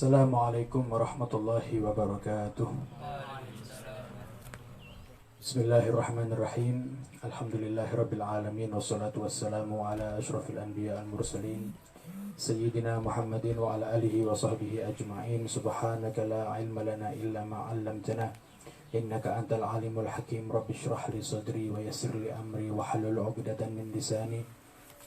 Assalamualaikum warahmatullahi wabarakatuh. Bismillahirrahmanirrahim. Alhamdulillahirabbil alamin wassalatu wassalamu ala asyrafil anbiya al mursalin sayyidina Muhammadin wa ala alihi wa sahbihi ajma'in. Subhanaka la ilma lana illa ma 'allamtana innaka antal alimul hakim. Rabbi shrah li sadri wa yassir li amri wa halul 'uqdatam min lisani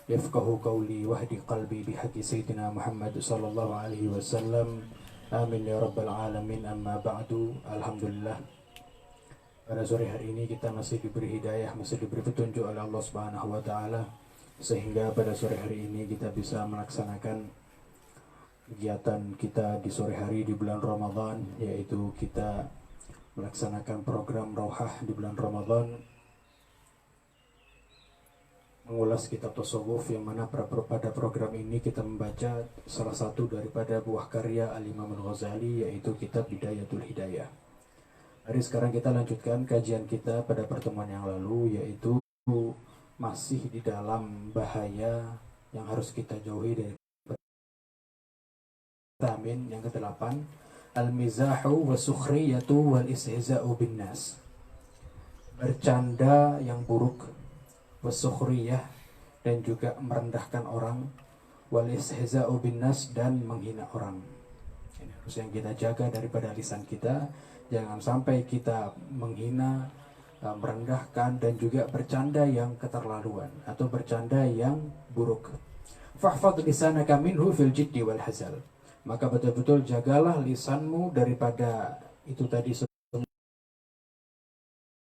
yafqahu qawli wahdi qalbi bihaqqi sayyidina Muhammad sallallahu alaihi wasallam. Amin ya rabbal alamin. Amma ba'du. Alhamdulillah, pada sore hari ini kita masih diberi hidayah, masih diberi petunjuk oleh Allah Subhanahu wa taala, sehingga pada sore hari ini kita bisa melaksanakan kegiatan kita di sore hari di bulan Ramadan, yaitu kita melaksanakan program Rauhah di bulan Ramadan, mengulas kitab tasawuf, yang mana pada program ini kita membaca salah satu daripada buah karya Al-Imam Al-Ghazali, yaitu kitab Bidayatul Hidayah. Hari sekarang kita lanjutkan kajian kita pada pertemuan yang lalu, yaitu masih di dalam bahaya yang harus kita jauhi dari vitamin yang ke-8, al-mizahu wa sukhriyatu wal istihza'u bin nas. Bercanda yang buruk, wasukhriyah, dan juga merendahkan orang, wal istihza'u bin nas, dan menghina orang. Ini harus yang kita jaga daripada lisan kita. Jangan sampai kita menghina, merendahkan, dan juga bercanda yang keterlaluan atau bercanda yang buruk. Fahfadh lisanaka minhu fil jiddi wal hazal. Maka betul-betul jagalah lisanmu daripada itu tadi,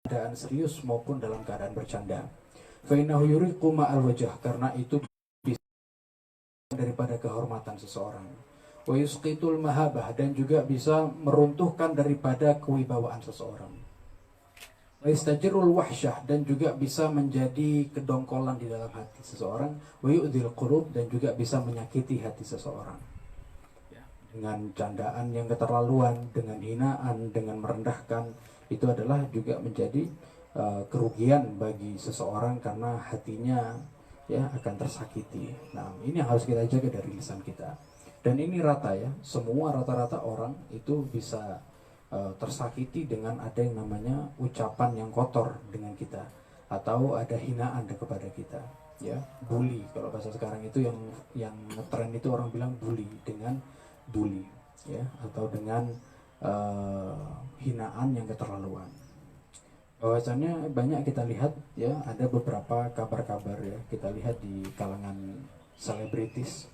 keadaan serius maupun dalam keadaan bercanda. Fa innahu yuriqu ma'al wajh, karena itu bisa daripada kehormatan seseorang. Wa yusqitul mahabah, dan juga bisa meruntuhkan daripada kewibawaan seseorang. Wa yastajirul wahsyah, dan juga bisa menjadi kedongkolan di dalam hati seseorang. Wa yu'dhil qulub, dan juga bisa menyakiti hati seseorang. Dengan candaan yang keterlaluan, dengan hinaan, dengan merendahkan, itu adalah juga menjadi kerugian bagi seseorang, karena hatinya akan tersakiti. Nah, ini yang harus kita jaga dari lisan kita. Dan ini rata ya, semua rata-rata orang itu bisa tersakiti dengan ada yang namanya ucapan yang kotor dengan kita, atau ada hinaan kepada kita. Ya, bully, kalau bahasa sekarang itu yang ngetren itu orang bilang bully, dengan bully, ya, atau dengan hinaan yang keterlaluan. Bahwasannya banyak kita lihat ya, ada beberapa kabar-kabar ya, kita lihat di kalangan selebritis,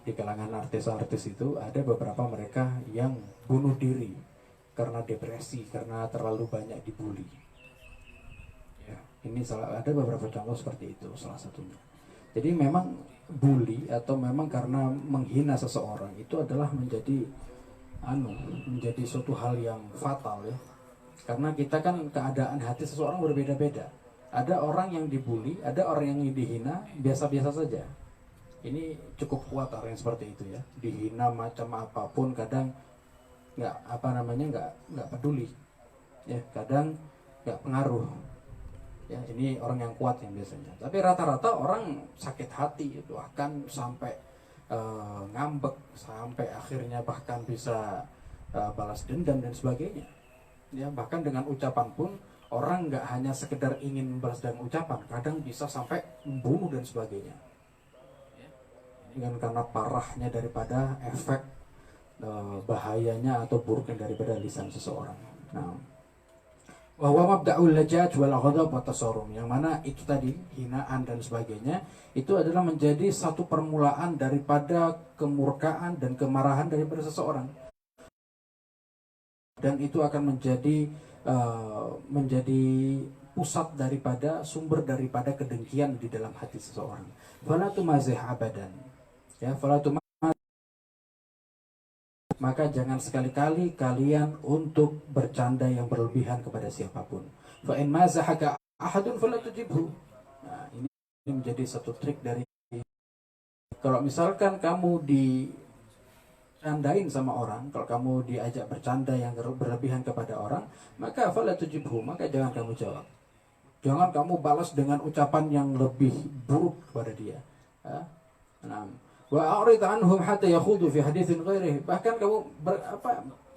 di kalangan artis-artis itu ada beberapa mereka yang bunuh diri karena depresi, karena terlalu banyak dibully. Ya, ini ada beberapa contoh seperti itu, salah satunya. Jadi memang bully atau memang karena menghina seseorang itu adalah menjadi suatu hal yang fatal ya. Karena kita kan keadaan hati seseorang berbeda-beda. Ada orang yang dibully, ada orang yang dihina biasa-biasa saja. Ini cukup kuat orang yang seperti itu ya. Dihina macam apapun, kadang nggak peduli. Ya, kadang nggak pengaruh. Ya, ini orang yang kuat yang biasanya. Tapi rata-rata orang sakit hati itu akan sampai ngambek, sampai akhirnya bahkan bisa balas dendam dan sebagainya. Ya, bahkan dengan ucapan pun orang nggak hanya sekedar ingin membalas dengan ucapan, kadang bisa sampai membunuh dan sebagainya. Dengan karena parahnya daripada efek bahayanya atau buruknya daripada lisan seseorang. Nah, bahwa mabda'ul lajaj wal ghadab wa tasarum, yang mana itu tadi hinaan dan sebagainya itu adalah menjadi satu permulaan daripada kemurkaan dan kemarahan daripada seseorang. Dan itu akan menjadi pusat daripada sumber daripada kedengkian di dalam hati seseorang. Fala tumazih abadan. Ya, fala tumazih, maka jangan sekali-kali kalian untuk bercanda yang berlebihan kepada siapapun. Fa in mazahaka ahadun fala tujibhu. Nah, ini menjadi satu trik dari, kalau misalkan kamu dicandain sama orang, kalau kamu diajak bercanda yang berlebihan kepada orang, maka fala tujibhu, maka jangan kamu jawab. Jangan kamu balas dengan ucapan yang lebih buruk kepada dia. Nah, Wa a'rid anhum hatta yakhudu fi haditsin ghairihi. Bahkan kamu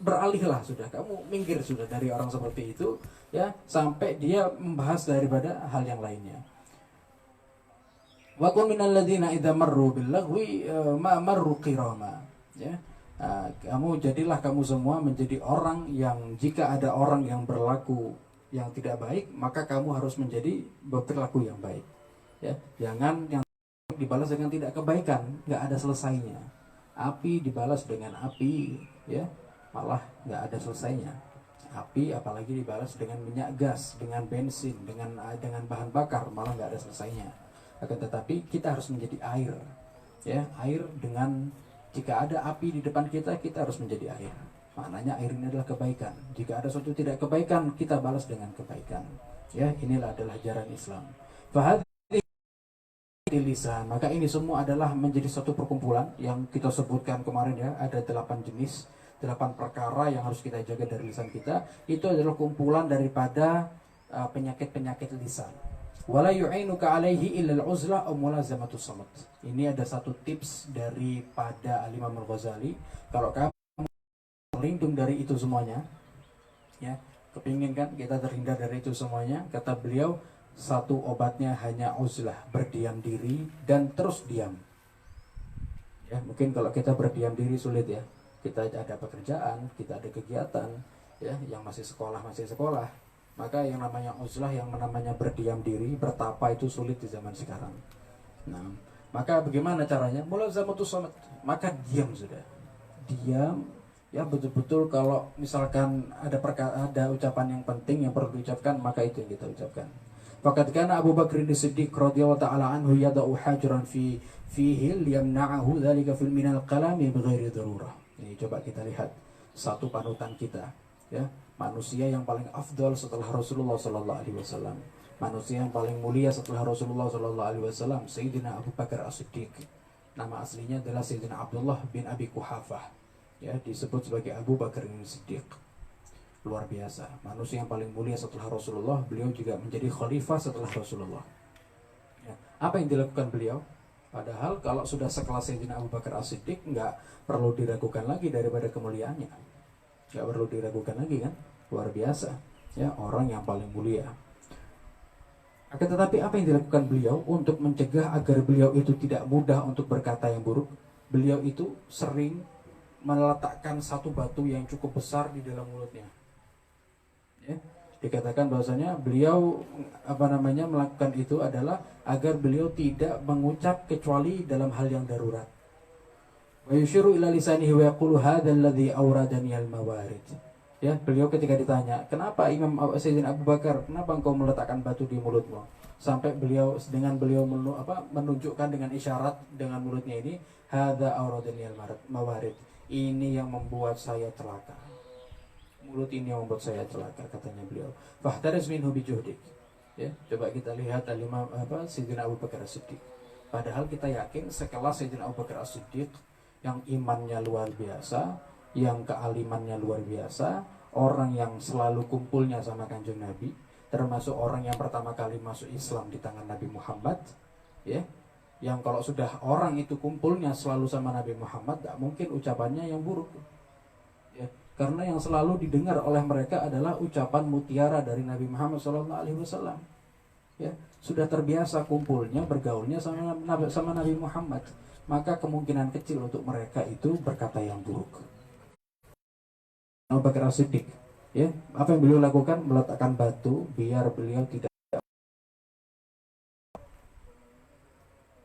beralihlah sudah, kamu minggir sudah dari orang seperti itu ya, sampai dia membahas daripada hal yang lainnya. Wa kun minal ladzina idza marru bil lagwi ma marru qirama, ya. Jadilah kamu semua menjadi orang yang jika ada orang yang berlaku yang tidak baik, maka kamu harus menjadi berlaku yang baik, ya. Jangan yang dibalas dengan tidak kebaikan, nggak ada selesainya. Api dibalas dengan api, ya, malah nggak ada selesainya. Api apalagi dibalas dengan minyak gas, dengan bensin, dengan bahan bakar, malah nggak ada selesainya. Akan tetapi kita harus menjadi air, ya, air dengan jika ada api di depan kita, kita harus menjadi air. Maknanya air ini adalah kebaikan. Jika ada suatu tidak kebaikan, kita balas dengan kebaikan. Ya, inilah adalah ajaran Islam. Lisan, maka ini semua adalah menjadi satu perkumpulan yang kita sebutkan kemarin ya, ada 8 jenis, 8 perkara yang harus kita jaga dari lisan kita. Itu adalah kumpulan daripada penyakit-penyakit lisan. Wala yu'inuka alaihi illa al-uzlah aw mulazamatus samat. Ini ada satu tips daripada Al-Imam Al-Ghazali. Kalau kamu terlindung dari itu semuanya, ya, kepingin kan kita terhindar dari itu semuanya, kata beliau, satu obatnya hanya uzlah, berdiam diri dan terus diam. Ya, mungkin kalau kita berdiam diri sulit ya. Kita ada pekerjaan, kita ada kegiatan, ya, yang masih sekolah. Maka yang namanya uzlah, yang namanya berdiam diri, bertapa itu sulit di zaman sekarang. Nah, maka bagaimana caranya? Mulazamatus samat. Maka diam sudah. Diam, ya, betul-betul kalau misalkan ada ucapan yang penting yang perlu diucapkan, maka itu yang kita ucapkan. Faqad kana Abu Bakr as-Siddiq radhiyallahu ta'ala anhu yada'u hajaran fihi liyamna'ahu dzalika fil minal kalami bighairi darurah. Ini coba kita lihat satu panutan kita, ya, manusia yang paling afdal setelah Rasulullah sallallahu alaihi wasallam. Manusia yang paling mulia setelah Rasulullah sallallahu alaihi wasallam, Sayyidina Abu Bakar as-Siddiq. Nama aslinya adalah Sayyidina Abdullah bin Abi Quhafah. Ya, disebut sebagai Abu Bakar as-Siddiq. Luar biasa, manusia yang paling mulia setelah Rasulullah. Beliau juga menjadi khalifah setelah Rasulullah, ya. Apa yang dilakukan beliau? Padahal kalau sudah sekelas Sayyidina Abu Bakar as-Siddiq, nggak perlu diragukan lagi daripada kemuliaannya. Nggak perlu diragukan lagi kan? Luar biasa, ya, orang yang paling mulia. Akan tetapi apa yang dilakukan beliau untuk mencegah agar beliau itu tidak mudah untuk berkata yang buruk? Beliau itu sering meletakkan satu batu yang cukup besar di dalam mulutnya. Ya, dikatakan bahwasanya beliau melakukan itu adalah agar beliau tidak mengucap kecuali dalam hal yang darurat. Wa yushiru ila lisanihi wa yaqulu hadzal ladzi awradani al-mawarid. Ya, beliau ketika ditanya, "Kenapa Imam Sayyidina Abu Bakar, kenapa engkau meletakkan batu di mulutmu?" Sampai beliau menunjukkan dengan isyarat dengan mulutnya ini, "Hadza awradani al-mawarid." Ini yang membuat saya celaka. Mulut ini yang membuat saya celaka, katanya beliau. Fahtariz minhu bijuhdik. Ya, coba kita lihat Sayyidina Abu Bakar as-Siddiq. Padahal kita yakin sekelas Sayyidina Abu Bakar as-Siddiq yang imannya luar biasa, yang kealimannya luar biasa, orang yang selalu kumpulnya sama Kanjeng Nabi, termasuk orang yang pertama kali masuk Islam di tangan Nabi Muhammad, ya. Yang kalau sudah orang itu kumpulnya selalu sama Nabi Muhammad, tak mungkin ucapannya yang buruk. Ya, karena yang selalu didengar oleh mereka adalah ucapan mutiara dari Nabi Muhammad SAW. Ya, sudah terbiasa kumpulnya, bergaulnya sama Nabi Muhammad, maka kemungkinan kecil untuk mereka itu berkata yang buruk. Abu Bakar as-Siddiq, ya, apa yang beliau lakukan? Meletakkan batu biar beliau tidak.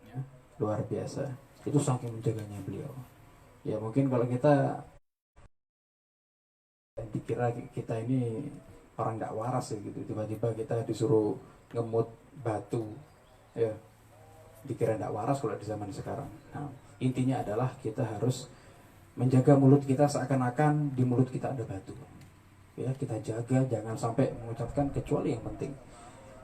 Ya, luar biasa. Itu saking menjaganya beliau. Ya, mungkin kalau kita dikira kita ini orang tidak waras ya gitu, tiba-tiba kita disuruh ngemut batu, ya, dikira tidak waras kalau di zaman sekarang. Nah, intinya adalah kita harus menjaga mulut kita seakan-akan di mulut kita ada batu. Ya, kita jaga jangan sampai mengucapkan kecuali yang penting.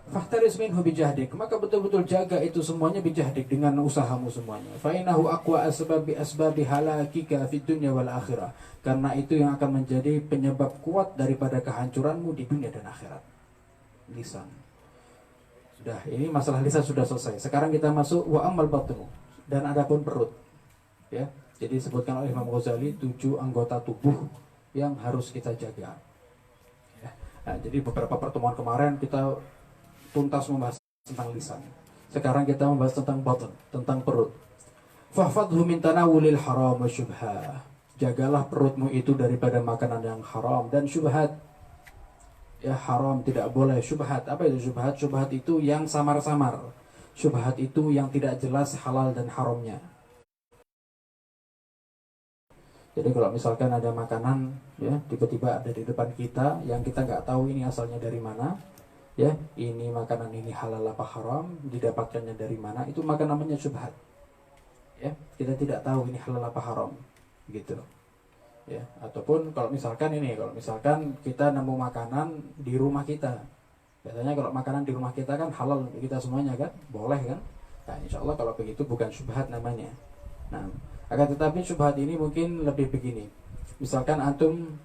Fahtariz minhu bijahdik, maka betul-betul jaga itu semuanya bijahdik, dengan usahamu semuanya. Fa innahu aqwa asbabi halakika fid dunya wal akhirah. Karena itu yang akan menjadi penyebab kuat daripada kehancuranmu di dunia dan akhirat. Lisan. Sudah, ini masalah lisan sudah selesai. Sekarang kita masuk wa amal batnu, dan adapun perut. Ya, jadi disebutkan oleh Imam Ghazali 7 anggota tubuh yang harus kita jaga. Ya. Nah, jadi beberapa pertemuan kemarin kita tuntas membahas tentang lisan. Sekarang kita membahas tentang batin, tentang perut. Fahfadhu min tanawulil haram wa syubhah. Jagalah perutmu itu daripada makanan yang haram dan syubhat. Ya, haram tidak boleh, syubhat. Apa itu syubhat? Syubhat itu yang samar-samar. Syubhat itu yang tidak jelas halal dan haramnya. Jadi kalau misalkan ada makanan ya tiba-tiba ada di depan kita yang kita nggak tahu ini asalnya dari mana, ya ini makanan ini halal apa haram, didapatkannya dari mana, itu maka namanya syubhat. Ya, kita tidak tahu ini halal apa haram, gitu. Ya, ataupun kalau misalkan kita nemu makanan di rumah kita, biasanya kalau makanan di rumah kita kan halal untuk kita semuanya kan, boleh kan? Nah, insya Allah kalau begitu bukan syubhat namanya. Nah, akan tetapi syubhat ini mungkin lebih begini. Misalkan antum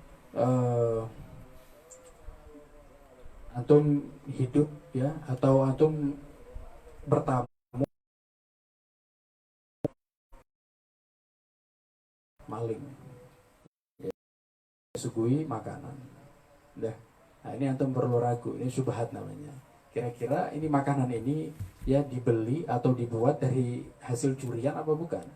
hidup ya, atau antum bertamu maling, ya, disuguhi makanan. Udah. Nah, ini antum perlu ragu, ini syubhat namanya. Kira-kira ini makanan ini ya dibeli atau dibuat dari hasil curian apa bukan?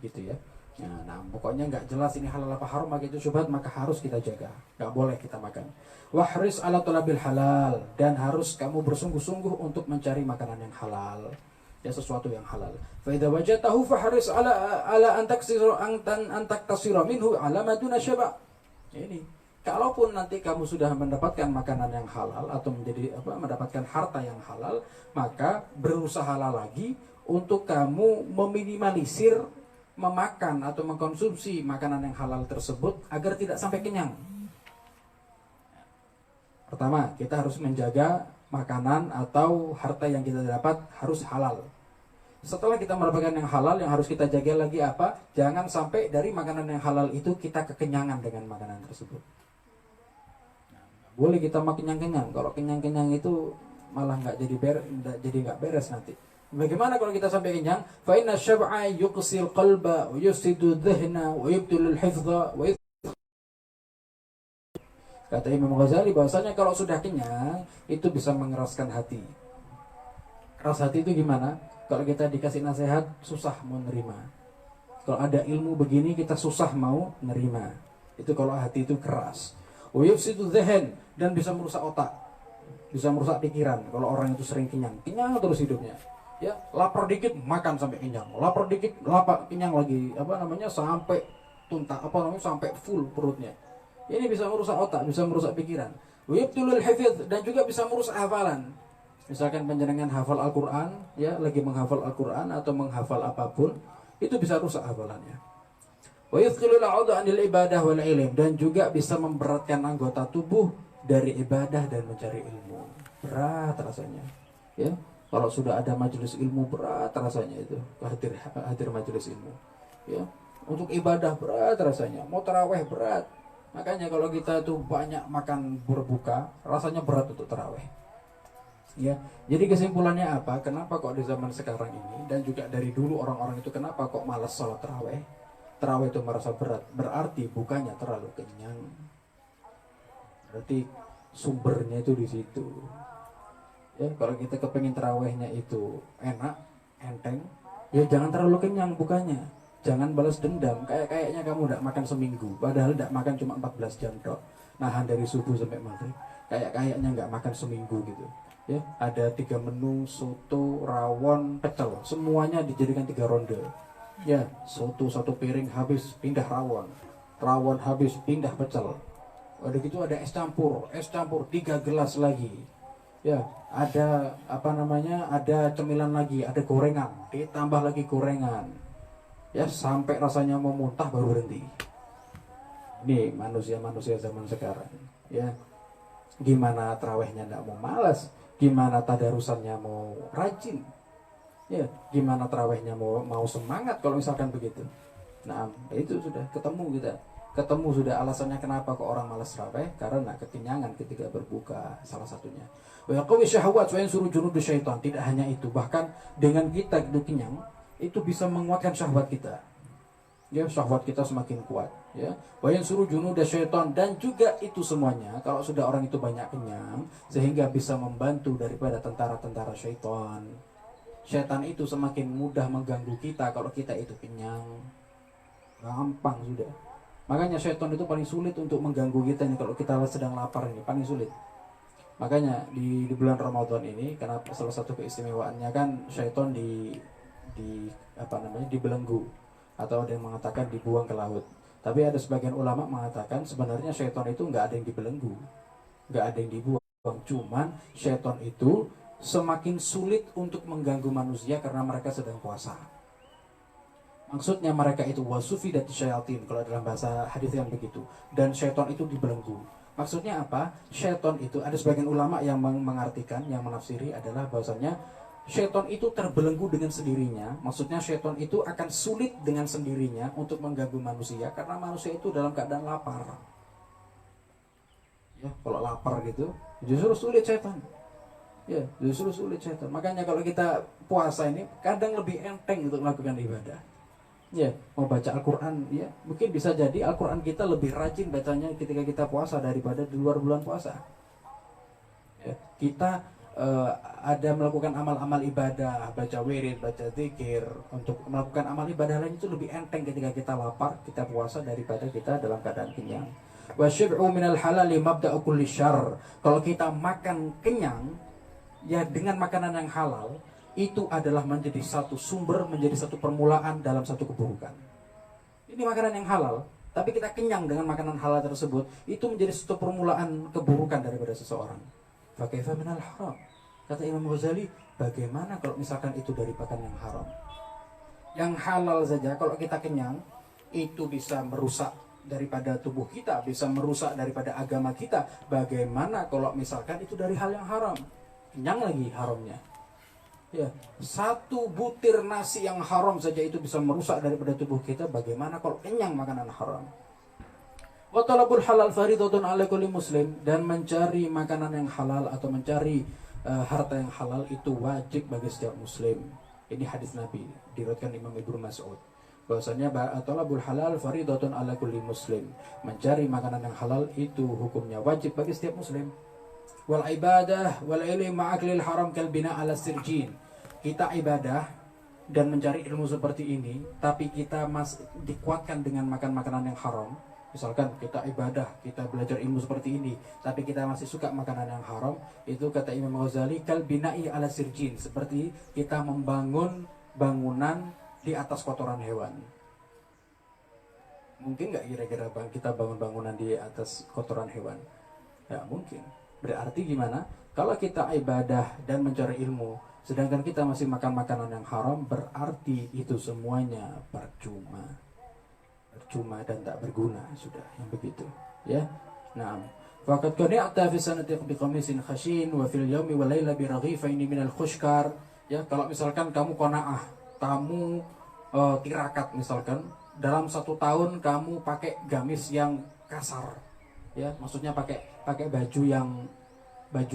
Gitu ya. Nah, pokoknya nggak jelas ini halal apa haram, maka itu syubhat, maka harus kita jaga, nggak boleh kita makan. Wahris ala talabil halal, dan harus kamu bersungguh-sungguh untuk mencari makanan yang halal, ya sesuatu yang halal. Fa idza wajadtahu fahris ala an taktasira minhu ala ma duna syaba'. Ini kalaupun nanti kamu sudah mendapatkan makanan yang halal atau mendapatkan harta yang halal, maka berusahalah lagi untuk kamu meminimalisir memakan atau mengkonsumsi makanan yang halal tersebut agar tidak sampai kenyang. Pertama, kita harus menjaga makanan atau harta yang kita dapat harus halal. Setelah kita mendapatkan yang halal, yang harus kita jaga lagi apa? Jangan sampai dari makanan yang halal itu kita kekenyangan dengan makanan tersebut. Boleh kita makan kenyang-kenyang. Kalau kenyang-kenyang itu malah nggak beres nanti. Bagaimana kalau kita sampai kenyang? Fa inna syab'a yuqsil qalba wa yusidu dhihna wa yubtilul hifdha wa Kata Imam Ghazali bahwasanya kalau sudah kenyang itu bisa mengeraskan hati. Keras hati itu gimana? Kalau kita dikasih nasihat susah mau nerima. Kalau ada ilmu begini kita susah mau nerima. Itu kalau hati itu keras. Wa yusidu dhihn, dan bisa merusak otak. Bisa merusak pikiran kalau orang itu sering kenyang terus hidupnya. Ya, lapar dikit makan sampai kenyang, lapar dikit kenyang lagi, sampai tuntas, sampai full perutnya. Ini bisa merusak otak, bisa merusak pikiran. Wayabtulul hifdz, dan juga bisa merusak hafalan. Misalkan panjenengan hafal Al-Qur'an, ya, lagi menghafal Al-Qur'an atau menghafal apapun, itu bisa rusak hafalannya. Wa yuthqilul 'udhu 'anil ibadah wal ilm, dan juga bisa memberatkan anggota tubuh dari ibadah dan mencari ilmu. Berat rasanya, ya. Kalau sudah ada majelis ilmu berat rasanya itu hadir majelis ilmu. Ya, untuk ibadah berat rasanya, mau taraweh berat. Makanya kalau kita tuh banyak makan berbuka, rasanya berat untuk taraweh. Ya, jadi kesimpulannya apa? Kenapa kok di zaman sekarang ini dan juga dari dulu orang-orang itu kenapa kok malas sholat taraweh? Taraweh itu merasa berat, berarti bukannya terlalu kenyang. Berarti sumbernya itu di situ. Ya, kalau kita kepengen tarawehnya itu enak, enteng, ya jangan terlalu kenyang bukannya. Jangan balas dendam, kayaknya kamu tidak makan seminggu, padahal tidak makan cuma 14 jam dok. Nahan dari subuh sampai maghrib. Kayaknya nggak makan seminggu gitu. Ya, ada 3 menu, soto, rawon, pecel, semuanya dijadikan 3 ronde. Ya, soto 1 piring habis pindah rawon, rawon habis pindah pecel. Udah gitu ada es campur 3 gelas lagi. Ya, ada ada cemilan lagi, ada gorengan, ditambah lagi gorengan. Ya, sampai rasanya mau muntah baru berhenti. Ini manusia zaman sekarang. Ya, gimana tarawehnya tidak mau malas, gimana tadarusannya mau rajin. Ya, gimana tarawehnya mau semangat kalau misalkan begitu. Nah, itu sudah ketemu kita. Ketemu sudah alasannya kenapa kok orang malas taraweh, karena kekenyangan ketika berbuka salah satunya. Wa yaqwi syahwat wa yansuru junud syaitan. Tidak hanya itu, bahkan dengan kita kenyang, itu bisa menguatkan syahwat kita. Ya, syahwat kita semakin kuat, ya. Wa yansuru junuda syaitan, dan juga itu semuanya kalau sudah orang itu banyak kenyang sehingga bisa membantu daripada tentara-tentara syaitan. Syaitan itu semakin mudah mengganggu kita kalau kita itu kenyang. Gampang sudah. Makanya syaitan itu paling sulit untuk mengganggu kita nih kalau kita sedang lapar, ini paling sulit. Makanya di bulan Ramadan ini, karena salah satu keistimewaannya kan syaitan di apa namanya, dibelenggu, atau ada yang mengatakan dibuang ke laut. Tapi ada sebagian ulama mengatakan sebenarnya syaitan itu nggak ada yang dibelenggu, nggak ada yang dibuang. Cuman syaitan itu semakin sulit untuk mengganggu manusia karena mereka sedang puasa. Maksudnya mereka itu wasufidat syayatin, kalau dalam bahasa hadis yang begitu. Dan syaitan itu dibelenggu. Maksudnya apa? Syaitan itu, ada sebagian ulama yang mengartikan, yang menafsiri adalah bahwasanya syaitan itu terbelenggu dengan sendirinya. Maksudnya syaitan itu akan sulit dengan sendirinya untuk mengganggu manusia karena manusia itu dalam keadaan lapar. Ya, kalau lapar gitu, justru sulit syaitan. Ya, justru sulit syaitan. Makanya kalau kita puasa ini kadang lebih enteng untuk melakukan ibadah. Ya, mau baca Al-Quran, ya mungkin bisa jadi Al-Quran kita lebih rajin bacanya ketika kita puasa daripada di luar bulan puasa. Ya, kita ada melakukan amal-amal ibadah, baca wirid, baca zikir, untuk melakukan amal ibadah lain itu lebih enteng ketika kita lapar, kita puasa daripada kita dalam keadaan kenyang. Wa syib'u minal halali mabda'u kulli syarr. Kalau kita makan kenyang, ya dengan makanan yang halal, itu adalah menjadi satu sumber, menjadi satu permulaan dalam satu keburukan. Ini makanan yang halal, tapi kita kenyang dengan makanan halal tersebut, itu menjadi satu permulaan keburukan daripada seseorang. Fakaifa minal haram. Kata Imam Ghazali, bagaimana kalau misalkan itu dari makanan yang haram? Yang halal saja kalau kita kenyang, itu bisa merusak daripada tubuh kita, bisa merusak daripada agama kita. Bagaimana kalau misalkan itu dari hal yang haram? Kenyang lagi haramnya. Ya, satu butir nasi yang haram saja itu bisa merusak daripada tubuh kita. Bagaimana kalau kenyang makanan haram? Wa talabul halal faridatun ala kulli muslim, dan mencari makanan yang halal atau mencari harta yang halal itu wajib bagi setiap muslim. Ini hadis Nabi diriwayatkan Imam Ibnu Mas'ud. Bahwasanya talabul halal faridatun ala kulli muslim. Mencari makanan yang halal itu hukumnya wajib bagi setiap muslim. Wal ibadah wal ilmi ma'aklil haram kal bina ala sirjin. Kita ibadah dan mencari ilmu seperti ini, tapi kita dikuatkan dengan makan makanan yang haram. Misalkan kita ibadah, kita belajar ilmu seperti ini, tapi kita masih suka makanan yang haram. Itu kata Imam Ghazali, kal bina'i ala sirjin, seperti kita membangun bangunan di atas kotoran hewan. Mungkin nggak kira-kira kita bangun bangunan di atas kotoran hewan? Ya mungkin. Berarti gimana? Kalau kita ibadah dan mencari ilmu, sedangkan kita masih makan makanan yang haram, berarti itu semuanya percuma dan tak berguna sudah, yang begitu, ya. Naam. Faqad qani'ta fi sanati bi qamisin khashin wa fil yawmi wa layla bi raghifain min al khushkar. Ya, kalau misalkan kamu qanaah, kamu tirakat misalkan, dalam 1 tahun kamu pakai gamis yang kasar. Ya, maksudnya pakai baju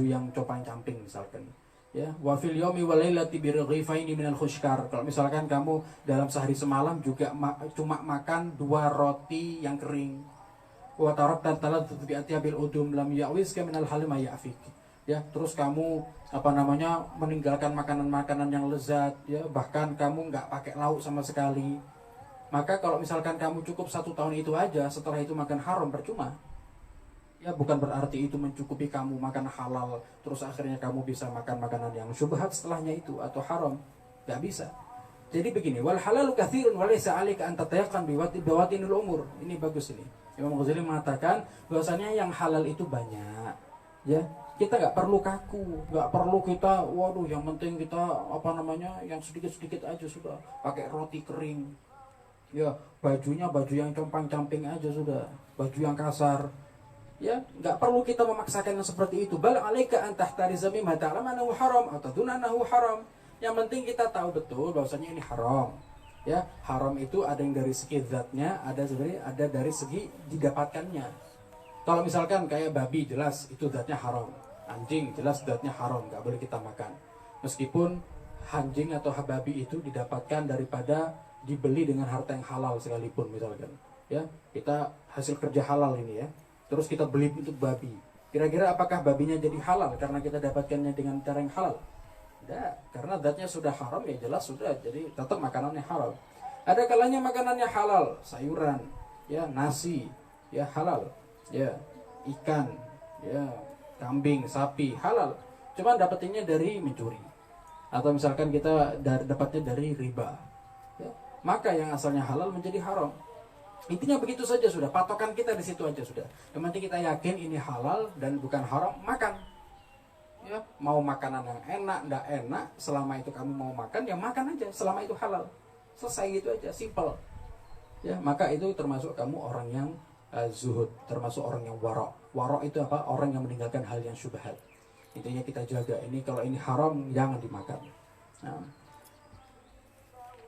yang copang-camping misalkan. Ya, wa fil yaumi wal lailati bi raghifaini minal khushkar. Kalau misalkan kamu dalam sehari semalam juga cuma makan 2 roti yang kering. Wa tarakta talat bi atyabil udum lam ya'wiska minal halima ya'fik. Ya, terus kamu meninggalkan makanan-makanan yang lezat, ya, bahkan kamu nggak pakai lauk sama sekali. Maka kalau misalkan kamu cukup 1 tahun itu aja, setelah itu makan haram, percuma. Ya, bukan berarti itu mencukupi kamu makan halal terus akhirnya kamu bisa makan makanan yang syubhat setelahnya itu atau haram. Gak bisa. Jadi begini, wal halalu katsirun wa laysa 'alaika an tatayaqan bi bawatinil umur. Ini bagus ini. Imam Ghazali mengatakan bahwasanya yang halal itu banyak. Ya, kita nggak perlu kaku, nggak perlu kita yang penting kita yang sedikit-sedikit aja sudah, pakai roti kering. Ya, bajunya baju yang compang-camping aja sudah, baju yang kasar. Ya, nggak perlu kita memaksakan yang seperti itu. Bal alaika an tahtariza mimma ta'lam annahu haram atau dunanahu haram. Yang penting kita tahu betul bahwasanya ini haram. Ya, haram itu ada yang dari segi zatnya, ada dari segi didapatkannya. Kalau misalkan kayak babi, jelas itu zatnya haram. Anjing jelas zatnya haram, nggak boleh kita makan. Meskipun anjing atau babi itu didapatkan daripada dibeli dengan harta yang halal sekalipun misalkan. Ya, kita hasil kerja halal ini ya. Terus kita beli untuk babi. Kira-kira apakah babinya jadi halal karena kita dapatkannya dengan cara yang halal? Tidak, karena zatnya sudah haram ya jelas sudah. Jadi tetap makanannya halal. Ada kalanya makanannya halal, sayuran, ya nasi, ya halal, ya ikan, ya kambing, sapi halal. Cuma dapetinnya dari mencuri. Atau misalkan kita dapatnya dari riba, ya, maka yang asalnya halal menjadi haram. Intinya begitu saja sudah, patokan kita di situ aja sudah. Yang penting kita yakin ini halal dan bukan haram, makan. Ya, mau makanan yang enak, enggak enak, selama itu kamu mau makan, ya makan aja, selama itu halal. Selesai gitu aja, simple. Ya, maka itu termasuk kamu orang yang zuhud, termasuk orang yang wara'. Wara' itu apa? Orang yang meninggalkan hal yang syubhat. Intinya kita jaga ini, kalau ini haram jangan dimakan. Nah,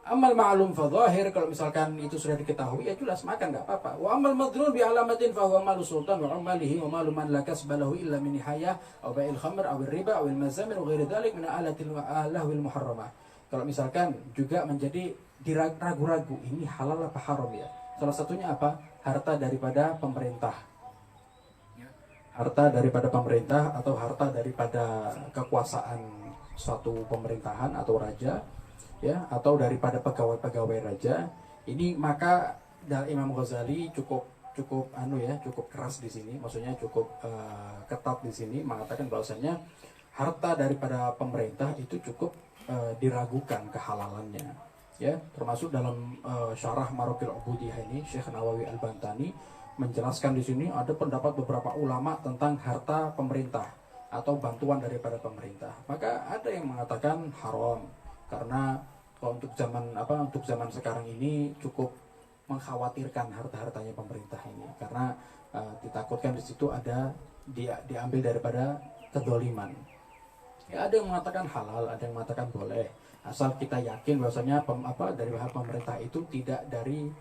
amal ma'lum fa zahir, kalau misalkan itu sudah diketahui ya jelas makan enggak apa-apa. Wa amal madrun bi alamatin fa huwa malu sultan wa amalihi wa malu man la kasbalahu illa min nihayah aw bai'il khamr aw riba aw al mazamir wa ghairi dzalik min alatil lahwil muharramah. Kalau misalkan juga menjadi diragu-ragu ini halal apa haram ya. Salah satunya apa? Harta daripada pemerintah. Harta daripada pemerintah atau harta daripada kekuasaan suatu pemerintahan atau raja, ya, atau daripada pegawai-pegawai raja. Ini maka dari Imam Ghazali cukup cukup keras di sini, maksudnya cukup ketat di sini mengatakan bahwasanya harta daripada pemerintah itu cukup diragukan kehalalannya, ya, termasuk dalam syarah Marokil Ubudiyah ini Syekh Nawawi Al-Bantani menjelaskan di sini ada pendapat beberapa ulama tentang harta pemerintah atau bantuan daripada pemerintah. Maka ada yang mengatakan haram karena kalau untuk zaman sekarang ini cukup mengkhawatirkan harta-hartanya pemerintah ini karena ditakutkan di situ ada diambil daripada kezaliman. Ya, ada yang mengatakan halal, ada yang mengatakan boleh, asal kita yakin bahwasanya dari hal pemerintah itu tidak dari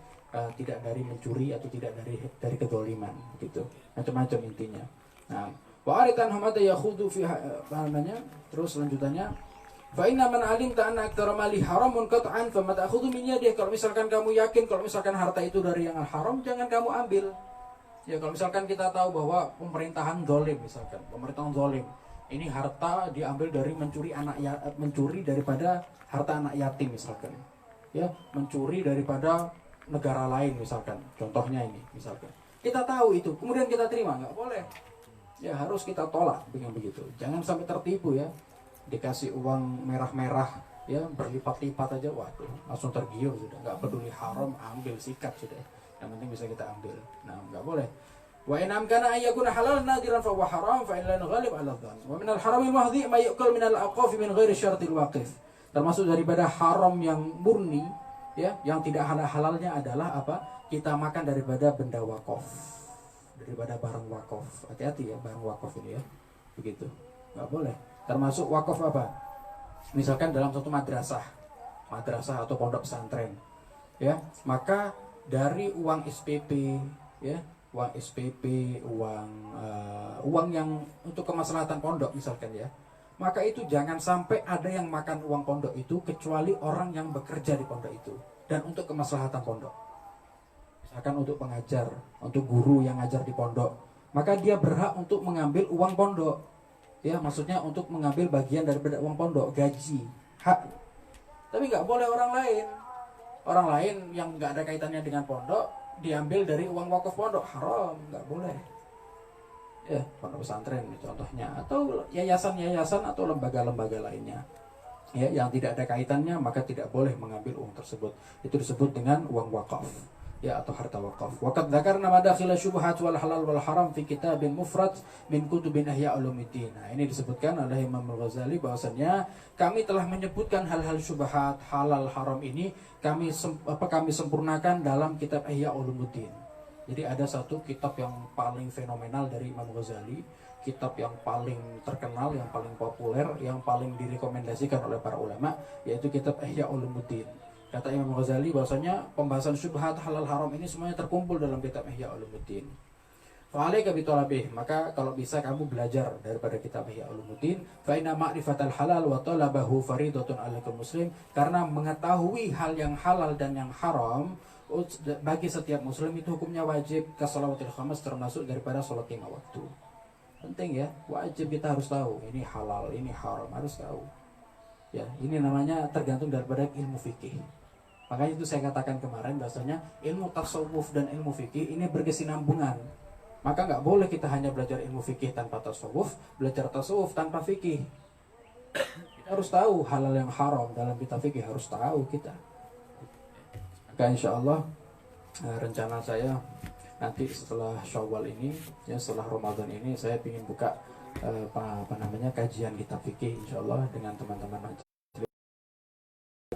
mencuri atau tidak dari kezaliman gitu. Macam-macam intinya. Nah, wa aritan hamata yakhudu fi namanya. Terus lanjutannya fa inna man alimta anna aktsara mali haramun qat'an fama ta'khudhu min yadihi. Kalau misalkan kamu yakin kalau misalkan harta itu dari yang haram, jangan kamu ambil. Ya, kalau misalkan kita tahu bahwa pemerintahan zalim misalkan, pemerintahan zalim, ini harta diambil dari mencuri daripada harta anak yatim misalkan. Ya, mencuri daripada negara lain misalkan, contohnya ini misalkan kita tahu itu kemudian kita terima, nggak boleh ya, harus kita tolak dengan begitu. Jangan sampai tertipu ya, dikasih uang merah-merah ya berlipat-lipat aja, waduh langsung tergiur sudah, nggak peduli haram, ambil sikat sudah, yang penting bisa kita ambil. Nah, nggak boleh. Wa in amkana an yakuna halal nadiran fa huwa haram fa illa ghalib ala dhann wa min al haram al mahdhi ma yu'kal min al aqaf min ghairi syartil waqif. Termasuk daripada haram yang murni ya, yang tidak halalnya adalah apa? Kita makan daripada benda wakaf, daripada barang wakaf. Hati-hati ya barang wakaf ini ya, begitu, nggak boleh. Termasuk wakaf apa? Misalkan dalam satu madrasah atau pondok pesantren, ya, maka dari uang SPP, ya, uang SPP, uang yang untuk kemaslahatan pondok misalkan ya, maka itu jangan sampai ada yang makan uang pondok itu kecuali orang yang bekerja di pondok itu dan untuk kemaslahatan pondok. Misalkan untuk pengajar, untuk guru yang ngajar di pondok, maka dia berhak untuk mengambil uang pondok. Ya, maksudnya untuk mengambil bagian daripada uang pondok, gaji, hak. Tapi nggak boleh orang lain yang nggak ada kaitannya dengan pondok diambil dari uang wakaf pondok, haram, nggak boleh. Ya, pondok pesantren contohnya, atau yayasan-yayasan atau lembaga-lembaga lainnya ya, yang tidak ada kaitannya maka tidak boleh mengambil uang tersebut. Itu disebut dengan uang wakaf ya, atau harta wakaf. Waqad dzakarna madakhila syubhat wal halal wal haram fi kitabin mufrad min kutubin Ihya Ulumuddin. Nah, ini disebutkan oleh Imam Al-Ghazali bahwasanya kami telah menyebutkan hal-hal syubhat halal haram ini kami sempurnakan dalam kitab Ihya Ulumuddin. Jadi ada satu kitab yang paling fenomenal dari Imam Ghazali, kitab yang paling terkenal, yang paling populer, yang paling direkomendasikan oleh para ulama, yaitu kitab Ihya Ulumuddin. Kata Imam Ghazali bahwasanya pembahasan syubhat halal haram ini semuanya terkumpul dalam kitab Ihya Ulumuddin. Fa'alaika bithalabih, maka kalau bisa kamu belajar daripada kitab Ihya Ulumuddin. Fa inna ma'rifatal halal wa talabahu faridatun 'alal muslim, karena mengetahui hal yang halal dan yang haram bagi setiap muslim itu hukumnya wajib, ka shalawatil khamas, termasuk daripada salat 5 waktu. Penting ya, wajib kita harus tahu ini halal, ini haram, harus tahu. Ya, ini namanya tergantung daripada ilmu fikih. Makanya itu saya katakan kemarin bahasanya ilmu tasawuf dan ilmu fikih ini berkesinambungan. Maka nggak boleh kita hanya belajar ilmu fikih tanpa tasawuf, belajar tasawuf tanpa fikih. Kita harus tahu halal yang haram dalam kitab fikih, harus tahu kita. Maka insya Allah rencana saya nanti setelah Syawal ini, ya setelah Ramadan ini, saya ingin buka kajian kitab fikih insya Allah dengan teman-teman.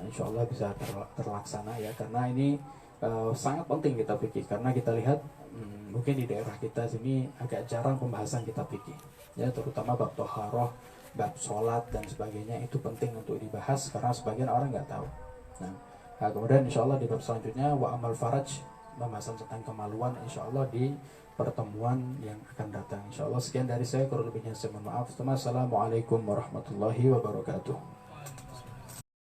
Insya Allah bisa terlaksana ya, karena ini sangat penting kitab fikih, karena kita lihat mungkin di daerah kita sini agak jarang pembahasan kitab fikih ya, terutama bab toharoh, bab sholat dan sebagainya, itu penting untuk dibahas karena sebagian orang nggak tahu. Nah, kemudian insya Allah di bab selanjutnya wa amal faraj, pembahasan tentang kemaluan, insya Allah di pertemuan yang akan datang. Insya Allah sekian dari saya, kurang lebihnya saya mohon maaf. Assalamualaikum warahmatullahi wabarakatuh.